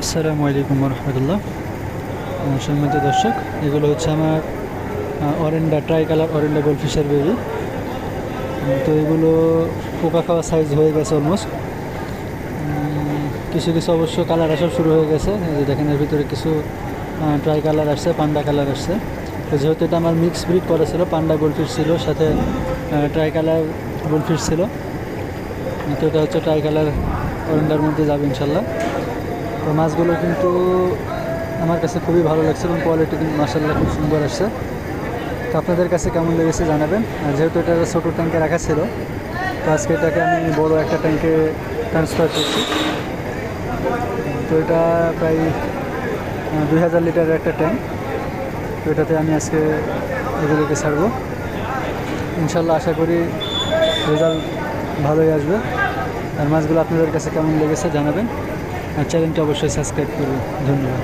আসসালামু আলাইকুম রহমতুল্লাহ। সম্মানিত দর্শক, এগুলো হচ্ছে আমার অরেন্ডা ট্রাই কালার অরেন্ডা গোল্ডফিশের বেবি। তো এগুলো পোকা খাওয়া সাইজ হয়ে গেছে অলমোস্ট। কিছু কিছু অবশ্য কালার আসা শুরু হয়ে গেছে। এই যে দেখেন, এর ভিতরে কিছু ট্রাই কালার আসছে, পান্ডা কালার আসছে। তো যেহেতু এটা আমার মিক্স ব্রিড করা ছিল, পান্ডা গোল্ডফিশ ছিল, সাথে ট্রাই কালার গোল্ডফিশ ছিল। তো এটা হচ্ছে ট্রাই কালার অরেন্ডার মধ্যে যাবে ইনশাল্লাহ। তো মাছগুলো কিন্তু আমার কাছে খুবই ভালো লাগছে এবং কোয়ালিটি কিন্তু মাশাআল্লাহ খুব সুন্দর আসছে। তো আপনাদের কাছে কেমন লেগেছে জানাবেন। আর যেহেতু এটা ছোটো ট্যাঙ্কে রাখা ছিল, তো আজকে এটাকে আমি বড় একটা ট্যাঙ্কে ট্রান্সফার করছি। তো এটা প্রায় 2000 লিটারের একটা ট্যাঙ্ক। তো এটাতে আমি আজকে এগুলোকে ছাড়বো ইনশাল্লাহ। আশা করি রেজাল্ট ভালোই আসবে। আর মাছগুলো আপনাদের কাছে কেমন লেগেছে জানাবেন। আর চ্যানেলটি অবশ্যই সাবস্ক্রাইব করবেন। ধন্যবাদ।